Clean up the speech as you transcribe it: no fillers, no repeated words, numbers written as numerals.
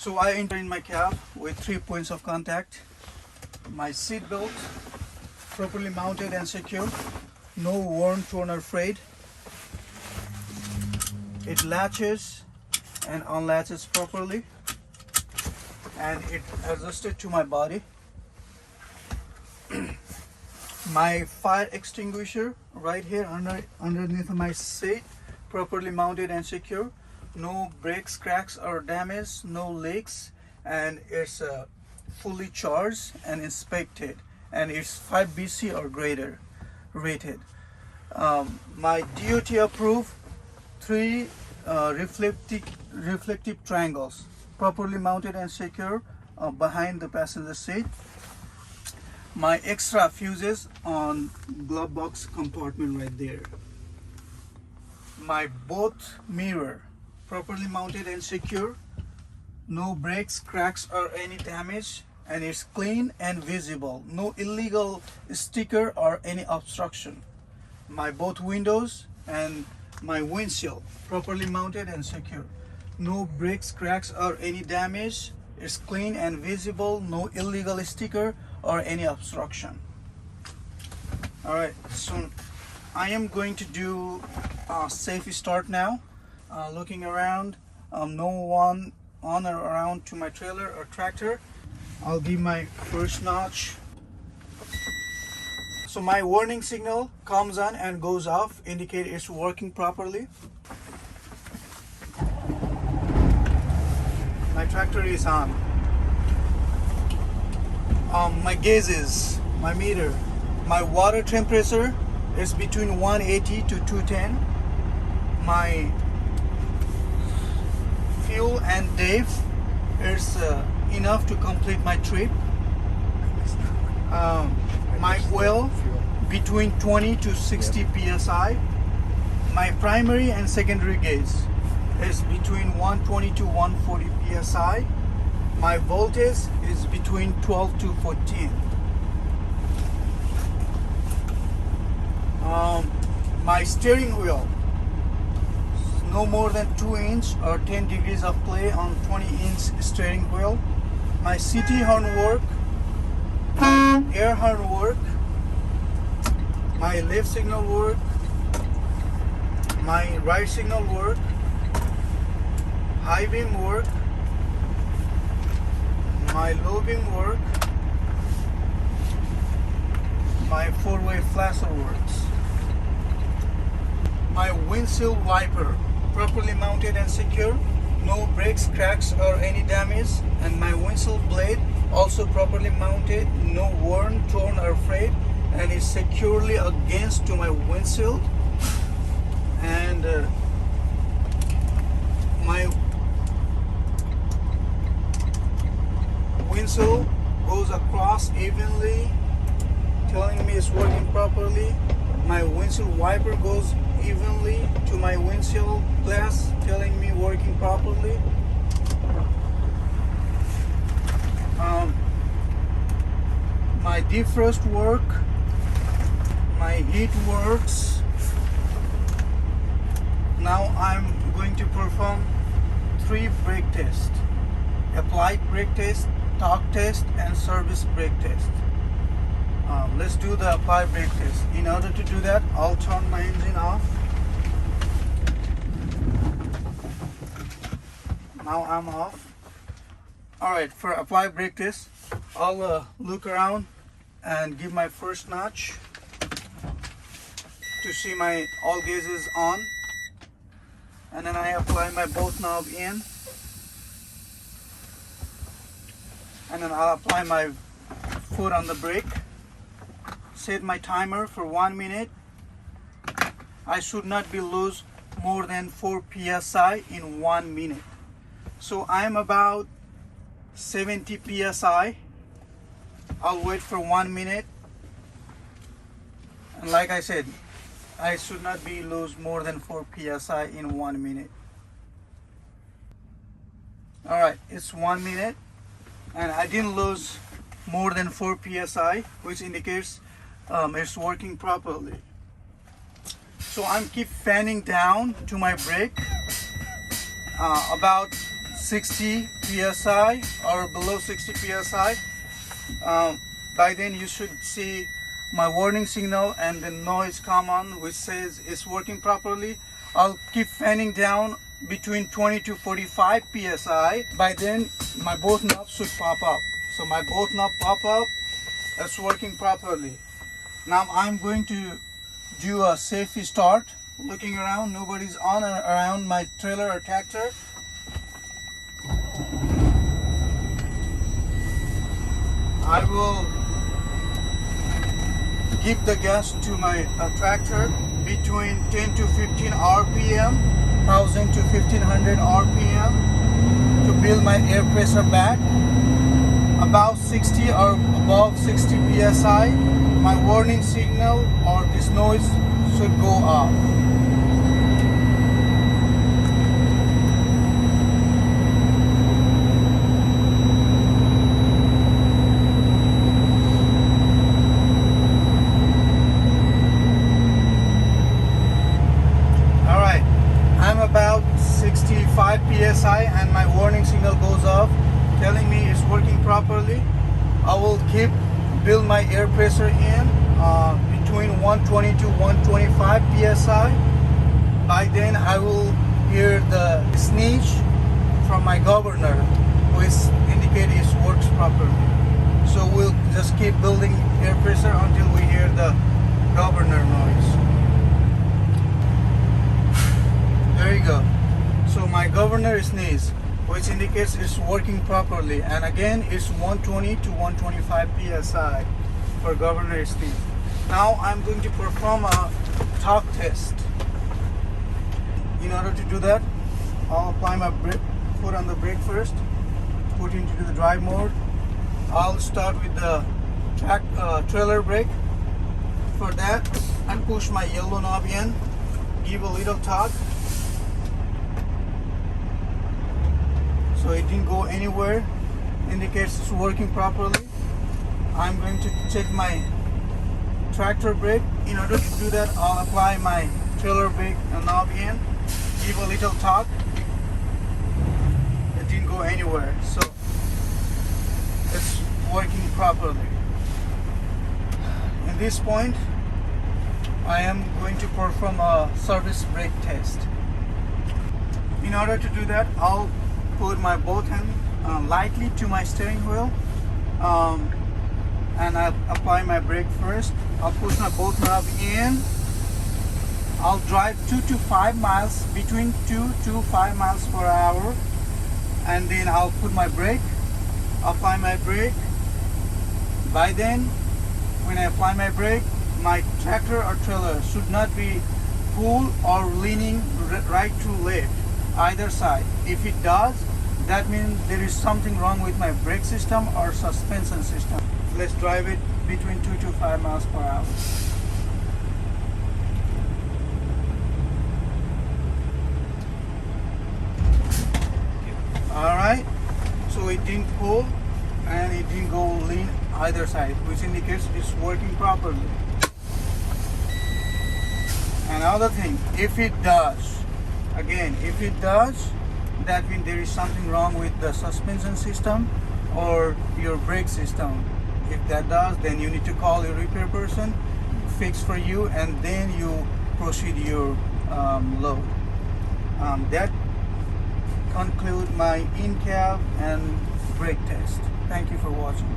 So I enter in my cab with 3 points of contact. My seat belt properly mounted and secure. No worn, torn or frayed. It latches and unlatches properly, and it adjusted to my body. My fire extinguisher right here underneath my seat, properly mounted and secure. No breaks, cracks or damage, no leaks, and it's fully charged and inspected, and it's 5 BC or greater rated. My DOT approved 3 reflective triangles, properly mounted and secure behind the passenger seat. My extra fuses on glove box compartment right there. My both mirror properly mounted and secure. No breaks, cracks or any damage, and it's clean and visible. No illegal sticker or any obstruction. My both windows and my windshield properly mounted and secure. No breaks, cracks or any damage. It's clean and visible. No illegal sticker or any obstruction. All right, so I am going to do a safe start now. Looking around, no one on or around to my trailer or tractor. I'll give my first notch. So my warning signal comes on and goes off, indicate it's working properly. My tractor is on. My gauges, my meter, my water temperature is between 180 to 210. My fuel and DEF is enough to complete my trip. My oil between 20 to 60 psi. My primary and secondary gauge is between 120 to 140 psi. My voltage is between 12 to 14. My steering wheel, no more than 2 inch or 10 degrees of play on 20-inch steering wheel. My city horn work, my air horn work, my left signal work, my right signal work, high beam work, my low beam work, my 4-way flasher works. My windshield wiper properly mounted and secure, no breaks, cracks or any damage, and my windshield blade also properly mounted, no worn, torn or frayed, and is securely against to my windshield. And my windshield goes across evenly, telling me it's working properly. My windshield wiper goes evenly to my windshield glass, telling me working properly. My defrost work, my heat works. Now I'm going to perform 3 brake tests: applied brake test, torque test, and service brake test. Let's do the applied brake test. In order to do that, I'll turn my engine off. Now I'm off. Alright, for applied brake test, I'll look around and give my first notch to see my all gauges on, and then I apply my both knob in, and then I'll apply my foot on the brake. Set my timer for 1 minute. I should not be lose more than 4 psi in 1 minute. So I'm about 70 psi. I'll wait for 1 minute, and like I said, I should not be lose more than 4 psi in 1 minute. Alright, it's 1 minute and I didn't lose more than 4 psi, which indicates it's working properly. So I'm keep fanning down to my brake about 60 psi or below 60 psi, by then you should see my warning signal and the noise come on which says it's working properly. I'll keep fanning down between 20 to 45 psi. By then my both knobs should pop up. So my both knob pop up, that's working properly. Now I'm going to do a safety start. Looking around, nobody's on or around my trailer or tractor. I will give the gas to my tractor between 10 to 15 RPM, 1000 to 1500 RPM to build my air pressure back. About 60 or above 60 psi, my warning signal or this noise should go off. Alright, I'm about 65 psi and my warning signal goes off, telling me it's working properly. I will keep build my air pressure in between 120 to 125 psi. By then I will hear the sneeze from my governor, which indicates it works properly. So we'll just keep building air pressure until we hear the governor noise. There you go. So my governor sneeze, which indicates it's working properly, and again it's 120 to 125 psi for governor sneeze. Now I'm going to perform a torque test. In order to do that, I'll apply my foot on the brake first, put into the drive mode. I'll start with the trailer brake. For that, I push my yellow knob in, give a little torque. So it didn't go anywhere, indicates it's working properly. I'm going to check my tractor brake. In order to do that, I'll apply my trailer brake knob in, give a little torque. It didn't go anywhere, so it's working properly. At this point, I am going to perform a service brake test. In order to do that, I'll put my both hand lightly to my steering wheel, and I'll apply my brake first. I'll push my both knob in. I'll drive 2 to 5 miles, between 2 to 5 miles per hour, and then I'll put my brake, apply my brake. By then, when I apply my brake, my tractor or trailer should not be pull or leaning right to left, either side. If it does, that means there is something wrong with my brake system or suspension system. Let's drive it between 2 to 5 miles per hour. Alright, so it didn't pull and it didn't go lean either side, which indicates it's working properly. Another thing, if it does, again, if it does, that means there is something wrong with the suspension system or your brake system. If that does, then you need to call your repair person, fix for you, and then you proceed your load. That concludes my Incab and brake test. Thank you for watching.